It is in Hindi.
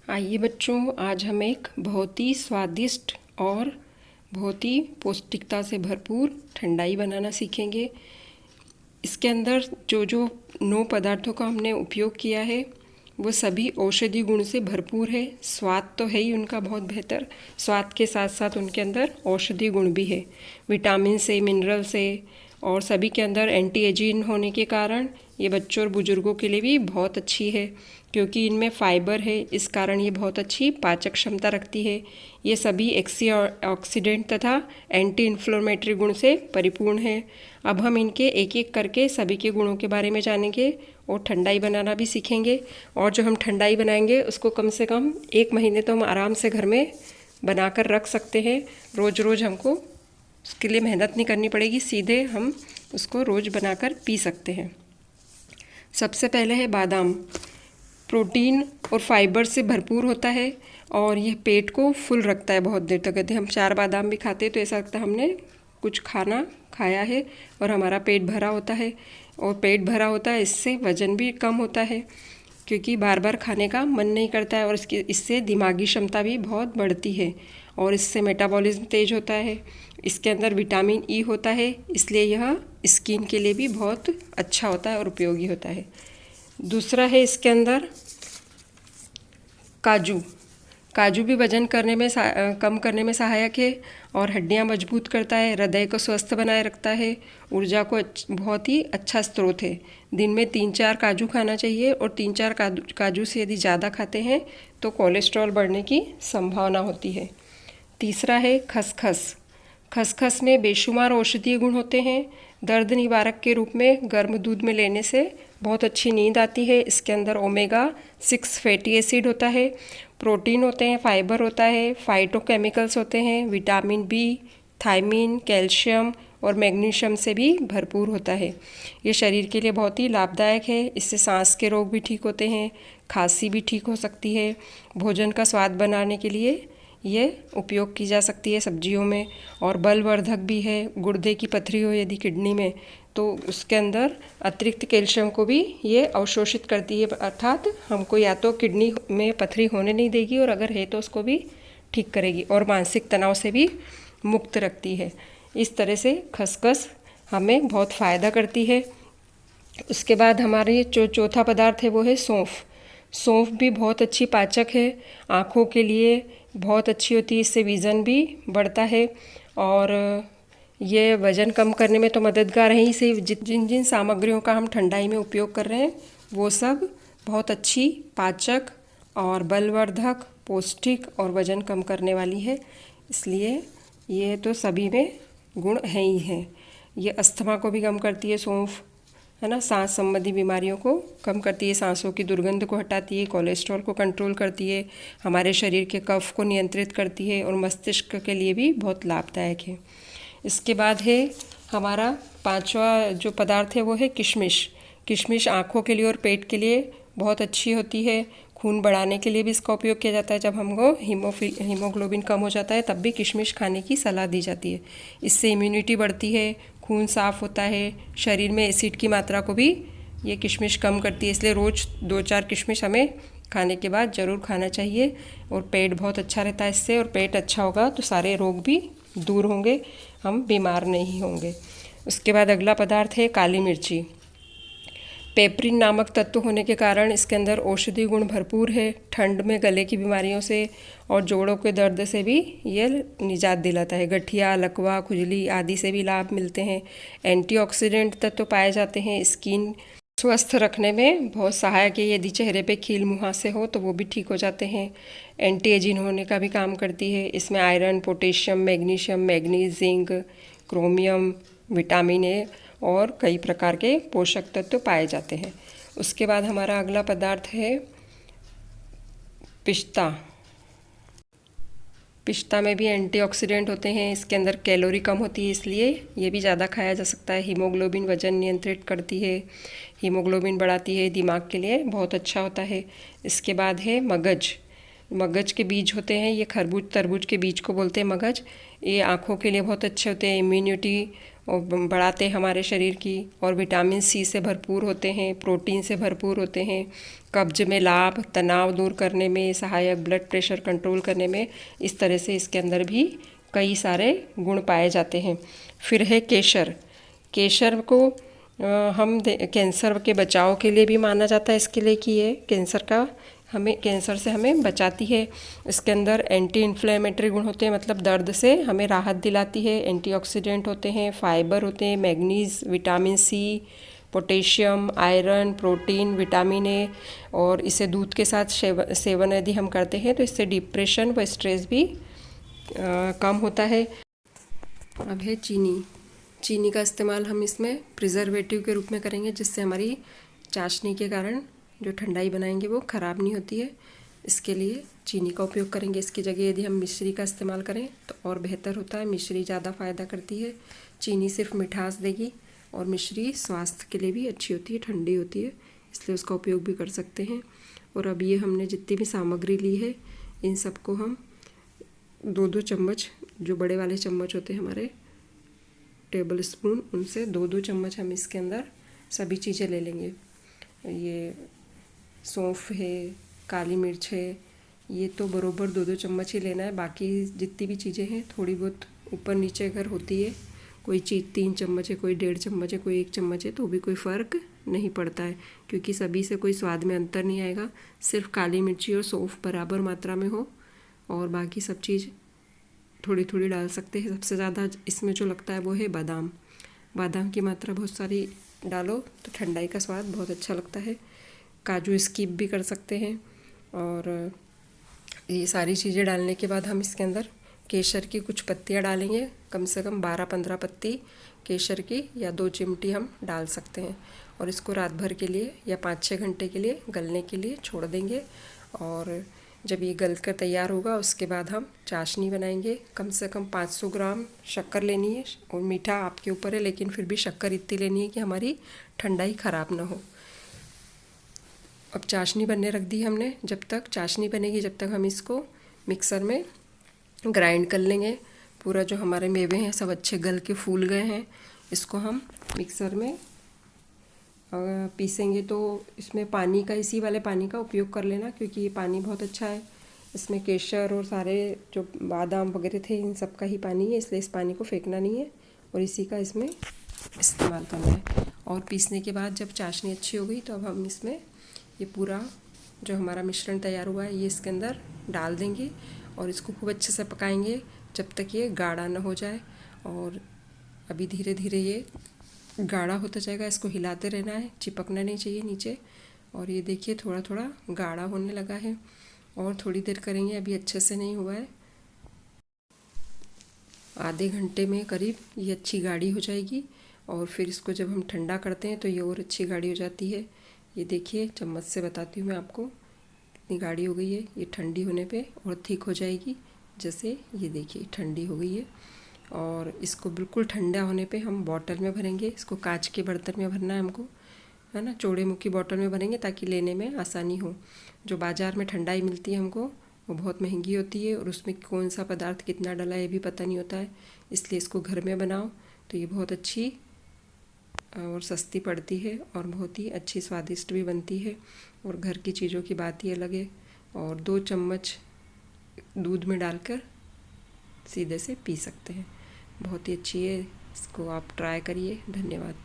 आइए बच्चों, आज हम एक बहुत ही स्वादिष्ट और बहुत ही पौष्टिकता से भरपूर ठंडाई बनाना सीखेंगे। इसके अंदर जो जो 9 पदार्थों का हमने उपयोग किया है वो सभी औषधि गुण से भरपूर है। स्वाद तो है ही उनका बहुत बेहतर, स्वाद के साथ साथ उनके अंदर औषधि गुण भी है, विटामिन से, मिनरल से, और सभी के अंदर एंटी एजिंग होने के कारण ये बच्चों और बुजुर्गों के लिए भी बहुत अच्छी है, क्योंकि इनमें फाइबर है। इस कारण ये बहुत अच्छी पाचक क्षमता रखती है। ये सभी ऑक्सीडेंट तथा एंटी इन्फ्लेमेटरी गुण से परिपूर्ण है। अब हम इनके एक एक करके सभी के गुणों के बारे में जानेंगे और ठंडाई बनाना भी सीखेंगे। और जो हम ठंडाई बनाएंगे उसको कम से कम 1 महीने तो हम आराम से घर में बनाकर रख सकते हैं। रोज़ रोज़ हमको उसके लिए मेहनत नहीं करनी पड़ेगी, सीधे हम उसको रोज़ बनाकर पी सकते हैं। सबसे पहले है बादाम। प्रोटीन और फाइबर से भरपूर होता है और यह पेट को फुल रखता है बहुत देर तक। यदि हम 4 बादाम भी खाते हैं तो ऐसा लगता है हमने कुछ खाना खाया है और हमारा पेट भरा होता है। और पेट भरा होता है, इससे वज़न भी कम होता है, क्योंकि बार बार खाने का मन नहीं करता है। और इससे दिमागी क्षमता भी बहुत बढ़ती है और इससे मेटाबॉलिज्म तेज होता है। इसके अंदर विटामिन ई होता है, इसलिए यह स्किन के लिए भी बहुत अच्छा होता है और उपयोगी होता है। दूसरा है इसके अंदर काजू। काजू भी वजन करने में कम करने में सहायक है और हड्डियां मजबूत करता है, हृदय को स्वस्थ बनाए रखता है, ऊर्जा को बहुत ही अच्छा स्रोत है। दिन में 3-4 काजू खाना चाहिए और 3-4 काजू से यदि ज़्यादा खाते हैं तो कोलेस्ट्रॉल बढ़ने की संभावना होती है। तीसरा है खसखस। खसखस में बेशुमार औषधीय गुण होते हैं। दर्द निवारक के रूप में गर्म दूध में लेने से बहुत अच्छी नींद आती है। इसके अंदर ओमेगा 6 फैटी एसिड होता है, प्रोटीन होते हैं, फाइबर होता है, फाइटोकेमिकल्स होते हैं, विटामिन बी, थायमीन, कैल्शियम और मैग्नीशियम से भी भरपूर होता है। ये शरीर के लिए बहुत ही लाभदायक है। इससे सांस के रोग भी ठीक होते हैं, खांसी भी ठीक हो सकती है। भोजन का स्वाद बनाने के लिए ये उपयोग की जा सकती है सब्जियों में। और बलवर्धक भी है। गुर्दे की पथरी हो यदि किडनी में तो उसके अंदर अतिरिक्त कैल्शियम को भी ये अवशोषित करती है, अर्थात हमको या तो किडनी में पथरी होने नहीं देगी और अगर है तो उसको भी ठीक करेगी और मानसिक तनाव से भी मुक्त रखती है। इस तरह से खसखस हमें बहुत फ़ायदा करती है। उसके बाद हमारे जो चौथा पदार्थ है वो है सौंफ। सौंफ भी बहुत अच्छी पाचक है, आँखों के लिए बहुत अच्छी होती है, इससे विज़न भी बढ़ता है और ये वज़न कम करने में तो मददगार है ही। से जिन जिन सामग्रियों का हम ठंडाई में उपयोग कर रहे हैं वो सब बहुत अच्छी पाचक और बलवर्धक, पौष्टिक और वज़न कम करने वाली है, इसलिए ये तो सभी में गुण हैं ही हैं। ये अस्थमा को भी कम करती है सौंफ, है ना, सांस संबंधी बीमारियों को कम करती है, सांसों की दुर्गंध को हटाती है, कोलेस्ट्रॉल को कंट्रोल करती है, हमारे शरीर के कफ को नियंत्रित करती है और मस्तिष्क के लिए भी बहुत लाभदायक है। इसके बाद है हमारा 5वां जो पदार्थ है वो है किशमिश। किशमिश आँखों के लिए और पेट के लिए बहुत अच्छी होती है। खून बढ़ाने के लिए भी इसका उपयोग किया जाता है। जब हमको हीमोग्लोबिन कम हो जाता है तब भी किशमिश खाने की सलाह दी जाती है। इससे इम्यूनिटी बढ़ती है, खून साफ होता है, शरीर में एसिड की मात्रा को भी ये किशमिश कम करती है, इसलिए रोज़ 2-4 किशमिश हमें खाने के बाद ज़रूर खाना चाहिए। और पेट बहुत अच्छा रहता है इससे, और पेट अच्छा होगा तो सारे रोग भी दूर होंगे, हम बीमार नहीं होंगे। उसके बाद अगला पदार्थ है काली मिर्ची। पेपरिन नामक तत्व होने के कारण इसके अंदर औषधि गुण भरपूर है। ठंड में गले की बीमारियों से और जोड़ों के दर्द से भी ये निजात दिलाता है। गठिया, लकवा, खुजली आदि से भी लाभ मिलते हैं। एंटीऑक्सीडेंट तत्व पाए जाते हैं। स्किन स्वस्थ रखने में बहुत सहायक है। यदि चेहरे पे खील मुहासे हो तो वो भी ठीक हो जाते हैं। एंटी एजिंग होने का भी काम करती है। इसमें iron, potassium, magnesium, manganese, zinc, chromium, vitamin A और कई प्रकार के पोषक तत्व पाए जाते हैं। उसके बाद हमारा अगला पदार्थ है पिस्ता। पिस्ता में भी एंटीऑक्सीडेंट होते हैं। इसके अंदर कैलोरी कम होती है, इसलिए ये भी ज़्यादा खाया जा सकता है। हीमोग्लोबिन वजन नियंत्रित करती है, हीमोग्लोबिन बढ़ाती है, दिमाग के लिए बहुत अच्छा होता है। इसके बाद है मगज। मगज के बीज होते हैं, ये खरबूज तरबूज के बीज को बोलते हैं मगज। ये आँखों के लिए बहुत अच्छे होते हैं, इम्यूनिटी और बढ़ाते हैं हमारे शरीर की, और विटामिन सी से भरपूर होते हैं, प्रोटीन से भरपूर होते हैं, कब्ज में लाभ, तनाव दूर करने में सहायक, ब्लड प्रेशर कंट्रोल करने में, इस तरह से इसके अंदर भी कई सारे गुण पाए जाते हैं। फिर है केसर। केसर को हम कैंसर के बचाव के लिए भी माना जाता है, इसके लिए कि ये कैंसर से हमें बचाती है। इसके अंदर एंटी इन्फ्लेमेटरी गुण होते हैं, मतलब दर्द से हमें राहत दिलाती है, एंटीऑक्सीडेंट होते हैं, फाइबर होते हैं, manganese, vitamin C, potassium, iron, protein, vitamin A, और इसे दूध के साथ सेवन यदि हम करते हैं तो इससे डिप्रेशन व स्ट्रेस भी कम होता है। अब है चीनी। चीनी का इस्तेमाल हम इसमें प्रिजर्वेटिव के रूप में करेंगे, जिससे हमारी चाशनी के कारण जो ठंडाई बनाएंगे वो ख़राब नहीं होती है। इसके लिए चीनी का उपयोग करेंगे। इसकी जगह यदि हम मिश्री का इस्तेमाल करें तो और बेहतर होता है। मिश्री ज़्यादा फ़ायदा करती है। चीनी सिर्फ मिठास देगी, और मिश्री स्वास्थ्य के लिए भी अच्छी होती है, ठंडी होती है, इसलिए उसका उपयोग भी कर सकते हैं। और अब ये हमने जितनी भी सामग्री ली है, इन सबको हम 2-2 चम्मच, जो बड़े वाले चम्मच होते हैं हमारे टेबल स्पून, उनसे 2-2 चम्मच हम इसके अंदर सभी चीज़ें ले लेंगे। ये सौंफ है, काली मिर्च है, ये तो बरोबर 2-2 चम्मच ही लेना है। बाकी जितनी भी चीज़ें हैं थोड़ी बहुत ऊपर नीचे अगर होती है, कोई चीज़ 3 चम्मच है, कोई 1.5 चम्मच है, कोई 1 चम्मच है, तो भी कोई फ़र्क नहीं पड़ता है, क्योंकि सभी से कोई स्वाद में अंतर नहीं आएगा। सिर्फ काली मिर्ची और सौंफ बराबर मात्रा में हो, और बाकी सब चीज़ थोड़ी थोड़ी डाल सकते हैं। सबसे ज़्यादा इसमें जो लगता है वो है बादाम। बादाम की मात्रा बहुत सारी डालो तो ठंडाई का स्वाद बहुत अच्छा लगता है। काजू स्किप भी कर सकते हैं। और ये सारी चीज़ें डालने के बाद हम इसके अंदर केसर की कुछ पत्तियाँ डालेंगे, कम से कम 12-15 पत्ती केसर की, या 2 चिमटी हम डाल सकते हैं। और इसको रात भर के लिए या 5-6 घंटे के लिए गलने के लिए छोड़ देंगे। और जब ये गल कर तैयार होगा उसके बाद हम चाशनी बनाएंगे। कम से कम 500 ग्राम शक्कर लेनी है, और मीठा आपके ऊपर है, लेकिन फिर भी शक्कर इतनी लेनी है कि हमारी ठंडाई ख़राब ना हो। अब चाशनी बनने रख दी हमने। जब तक चाशनी बनेगी जब तक हम इसको मिक्सर में ग्राइंड कर लेंगे। पूरा जो हमारे मेवे हैं सब अच्छे गल के फूल गए हैं, इसको हम मिक्सर में पीसेंगे। तो इसमें पानी का, इसी वाले पानी का उपयोग कर लेना, क्योंकि ये पानी बहुत अच्छा है। इसमें केसर और सारे जो बादाम वगैरह थे इन सब का ही पानी है, इसलिए इस पानी को फेंकना नहीं है, और इसी का इसमें इस्तेमाल करना है। और पीसने के बाद जब चाशनी अच्छी हो गई तो अब हम इसमें ये पूरा जो हमारा मिश्रण तैयार हुआ है ये इसके अंदर डाल देंगे, और इसको खूब अच्छे से पकाएंगे जब तक ये गाढ़ा ना हो जाए। और अभी धीरे धीरे ये गाढ़ा होता जाएगा, इसको हिलाते रहना है, चिपकना नहीं चाहिए नीचे। और ये देखिए थोड़ा थोड़ा गाढ़ा होने लगा है, और थोड़ी देर करेंगे, अभी अच्छे से नहीं हुआ है। आधे घंटे में करीब ये अच्छी गाढ़ी हो जाएगी, और फिर इसको जब हम ठंडा करते हैं तो ये और अच्छी गाढ़ी हो जाती है। ये देखिए चम्मच से बताती हूँ मैं आपको, कितनी गाढ़ी हो गई है। ये ठंडी होने पे और थिक हो जाएगी। जैसे ये देखिए ठंडी हो गई है, और इसको बिल्कुल ठंडा होने पे हम बॉटल में भरेंगे। इसको कांच के बर्तन में भरना है हमको, है ना, चौड़े मुँह की बॉटल में भरेंगे ताकि लेने में आसानी हो। जो बाज़ार में ठंडाई मिलती है हमको वो बहुत महंगी होती है, और उसमें कौन सा पदार्थ कितना डाला है ये भी पता नहीं होता है। इसलिए इसको घर में बनाओ तो ये बहुत अच्छी और सस्ती पड़ती है, और बहुत ही अच्छी स्वादिष्ट भी बनती है। और घर की चीज़ों की बात ही अलग है। और 2 चम्मच दूध में डालकर सीधे से पी सकते हैं, बहुत ही अच्छी है। इसको आप ट्राई करिए। धन्यवाद।